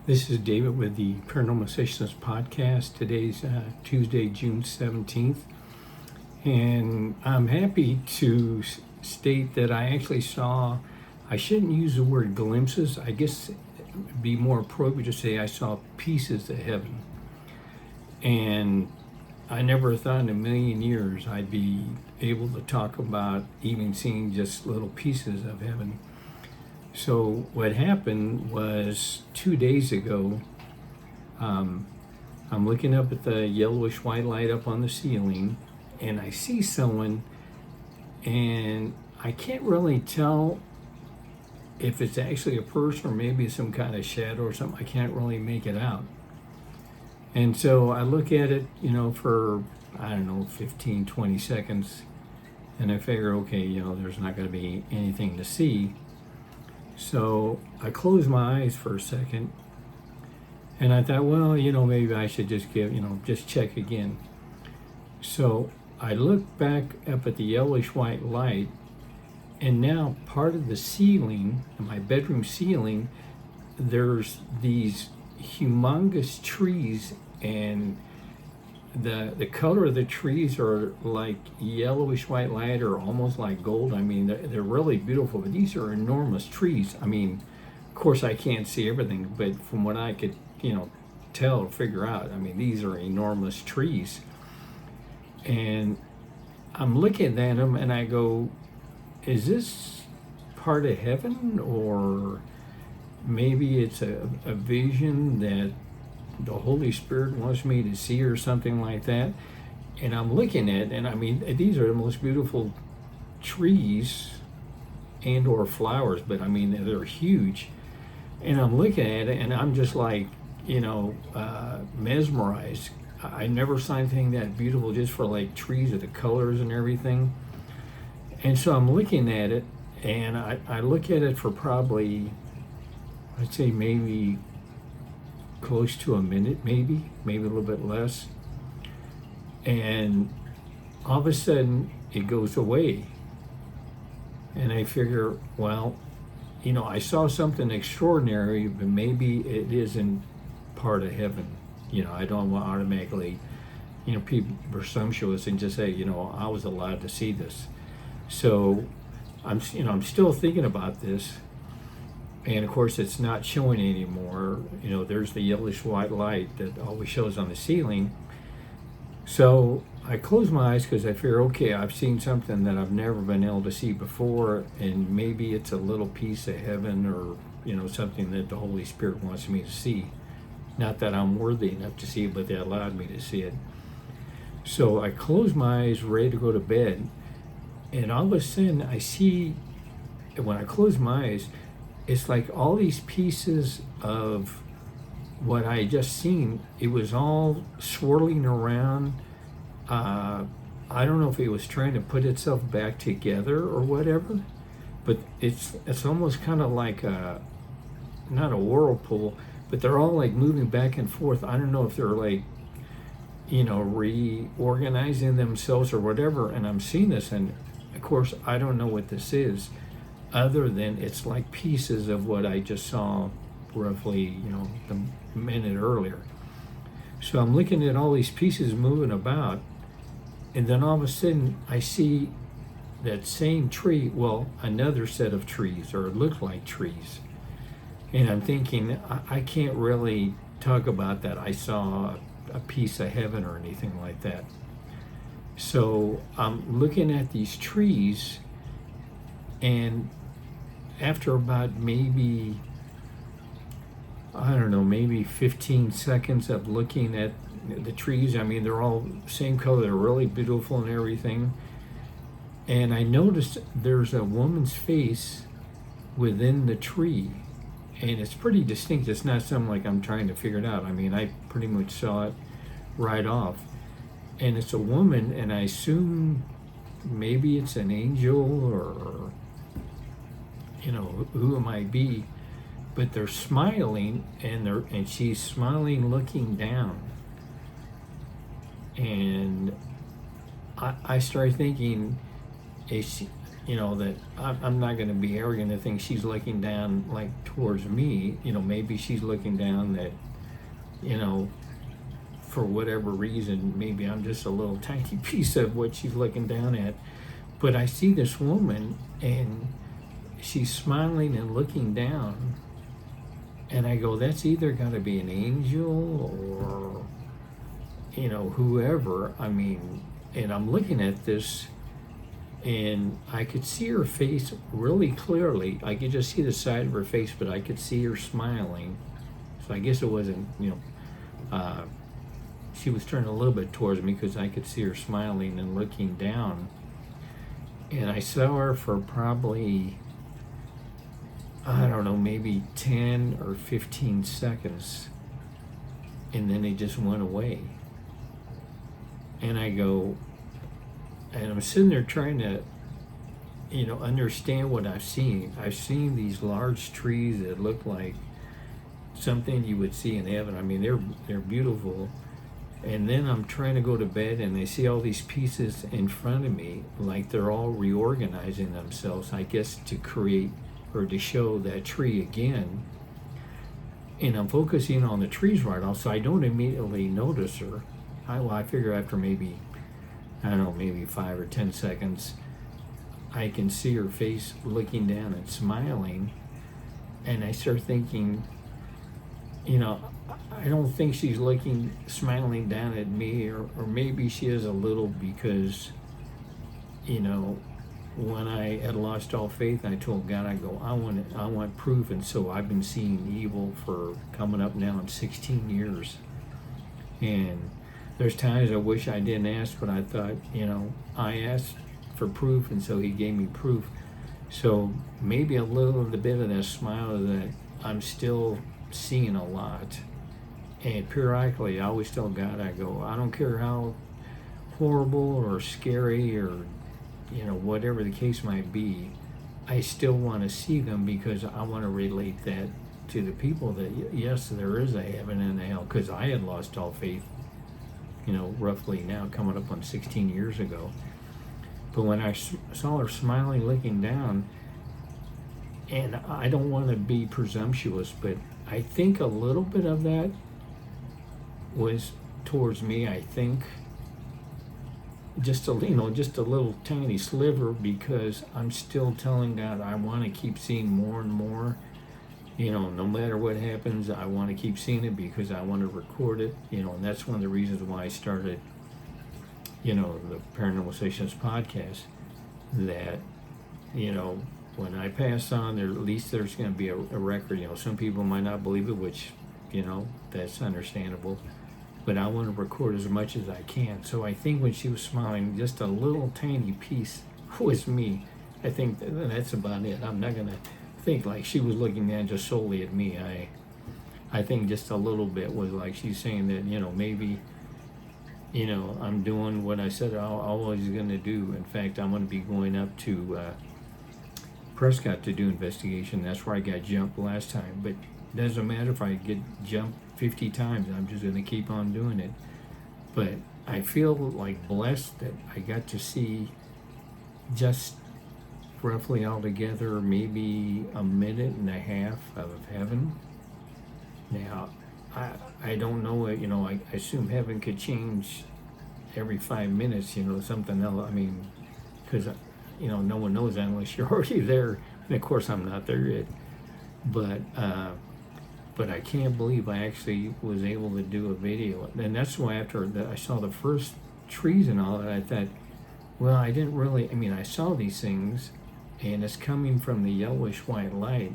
This is David with the Paranormal-Activity podcast. Today's Tuesday, June 17th. And I'm happy to state that I actually saw, I shouldn't use the word glimpses. I guess it'd be more appropriate to say I saw pieces of heaven. And I never thought in a million years I'd be able to talk about even seeing just little pieces of heaven. So what happened was 2 days ago, I'm looking up at the yellowish-white light up on the ceiling, and I see someone, and I can't really tell if it's actually a person or maybe some kind of shadow or something. I can't really make it out. And so I look at it, for, 15, 20 seconds, and I figure, okay, there's not going to be anything to see. So I closed my eyes for a second, and I thought, well, maybe I should just just check again. So I looked back up at the yellowish-white light, and now part of the ceiling, my bedroom ceiling, there's these humongous trees, and the color of the trees are like yellowish-white light or almost like gold. I mean, they're really beautiful, but these are enormous trees. I mean, of course I can't see everything, but from what I could, tell or figure out, I mean, these are enormous trees. And I'm looking at them and I go, is this part of heaven, or maybe it's a vision that the Holy Spirit wants me to see or something like that? And I'm looking at it, and I mean, these are the most beautiful trees and or flowers, but I mean, they're huge. And I'm looking at it and I'm just like, mesmerized. I never saw anything that beautiful just for like trees of the colors and everything. And so I'm looking at it, and I look at it for probably, I'd say maybe close to a minute, maybe a little bit less. And all of a sudden it goes away. And I figure, well, I saw something extraordinary, but maybe it isn't part of heaven. I don't want to automatically, people are presumptuous and just say, I was allowed to see this. So I'm still thinking about this. And of course, it's not showing anymore. There's the yellowish-white light that always shows on the ceiling. So I close my eyes because I figure, okay, I've seen something that I've never been able to see before, and maybe it's a little piece of heaven, or something that the Holy Spirit wants me to see. Not that I'm worthy enough to see it, but they allowed me to see it. So I close my eyes, ready to go to bed, and all of a sudden I see, when I close my eyes, it's like all these pieces of what I had just seen, it was all swirling around. I don't know if it was trying to put itself back together or whatever, but it's almost kind of like not a whirlpool, but they're all like moving back and forth. I don't know if they're like, reorganizing themselves or whatever. And I'm seeing this, and of course, I don't know what this is, other than it's like pieces of what I just saw roughly, the minute earlier. So I'm looking at all these pieces moving about, and then all of a sudden I see that same tree, well, another set of trees, or it looked like trees. And I'm thinking, I can't really talk about that I saw a piece of heaven or anything like that. So I'm looking at these trees, and after about maybe, maybe 15 seconds of looking at the trees, I mean, they're all same color, they're really beautiful and everything. And I noticed there's a woman's face within the tree, and it's pretty distinct. It's not something like I'm trying to figure it out. I mean, I pretty much saw it right off. And it's a woman, and I assume maybe it's an angel, or who it might be, but they're smiling, and she's smiling looking down. And I started thinking, is she, that I'm not going to be arrogant to think she's looking down like towards me. Maybe she's looking down that, you know, for whatever reason, maybe I'm just a little tiny piece of what she's looking down at. But I see this woman and she's smiling and looking down. And I go, that's either got to be an angel or, whoever. I mean, and I'm looking at this and I could see her face really clearly. I could just see the side of her face, but I could see her smiling. So I guess it wasn't, she was turning a little bit towards me because I could see her smiling and looking down. And I saw her for probably, I don't know, maybe 10 or 15 seconds. And then it just went away. And I go, and I'm sitting there trying to, understand what I've seen. I've seen these large trees that look like something you would see in heaven. I mean, they're beautiful. And then I'm trying to go to bed and I see all these pieces in front of me, like they're all reorganizing themselves, I guess, to create or to show that tree again. And I'm focusing on the trees right off, so I don't immediately notice her. I figure after maybe, I don't know, maybe 5 or 10 seconds, I can see her face looking down and smiling. And I start thinking, I don't think she's smiling down at me, or maybe she is a little because, when I had lost all faith, I told God, I go, I want proof. And so I've been seeing evil for coming up now in 16 years. And there's times I wish I didn't ask, but I thought, I asked for proof, and so he gave me proof. So maybe a little bit of that smile that I'm still seeing a lot. And periodically, I always tell God, I go, I don't care how horrible or scary or, whatever the case might be, I still want to see them because I want to relate that to the people that, yes, there is a heaven and a hell, because I had lost all faith, roughly now coming up on 16 years ago. But when I saw her smiling, looking down, and I don't want to be presumptuous, but I think a little bit of that was towards me. I think just a little tiny sliver, because I'm still telling God I want to keep seeing more and more. No matter what happens, I want to keep seeing it because I want to record it. And that's one of the reasons why I started, the Paranormal Sessions podcast. That, when I pass on, at least there's going to be a record. Some people might not believe it, which, that's understandable. But I want to record as much as I can. So I think when she was smiling, just a little tiny piece was me. I think that's about it. I'm not going to think like she was looking down just solely at me. I think just a little bit was like she's saying that, maybe, I'm doing what I said I'm always going to do. In fact, I'm going to be going up to Prescott to do investigation. That's where I got jumped last time. But it doesn't matter if I get jumped 50 times. I'm just going to keep on doing it. But I feel like blessed that I got to see just roughly altogether maybe a minute and a half of heaven. Now, I don't know, I assume heaven could change every 5 minutes, something else. I mean, because, no one knows that unless you're already there. And of course, I'm not there yet. But I can't believe I actually was able to do a video. And that's why after I saw the first trees and all that, I thought, well, I didn't really, I saw these things, and it's coming from the yellowish-white light.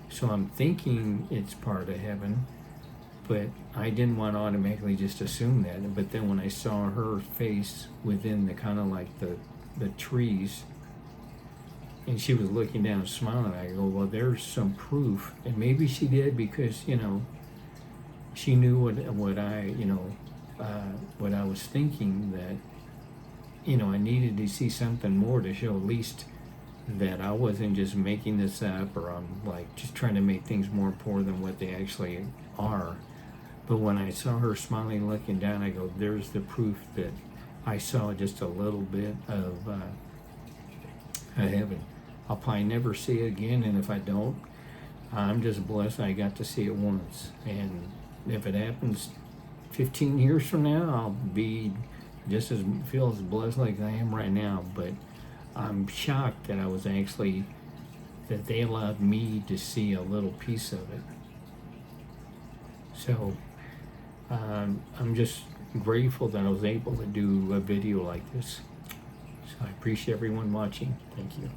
So I'm thinking it's part of heaven, but I didn't want to automatically just assume that. But then when I saw her face within the kind of like the trees, and she was looking down smiling, I go, well, there's some proof. And maybe she did because, she knew what I was thinking, that, I needed to see something more to show at least that I wasn't just making this up, or I'm like just trying to make things more important than what they actually are. But when I saw her smiling, looking down, I go, there's the proof that I saw just a little bit of I haven't. I'll probably never see it again, and if I don't, I'm just blessed I got to see it once. And if it happens 15 years from now, I'll be just as feel as blessed like I am right now. But I'm shocked that that they allowed me to see a little piece of it. So I'm just grateful that I was able to do a video like this. So I appreciate everyone watching. Thank you.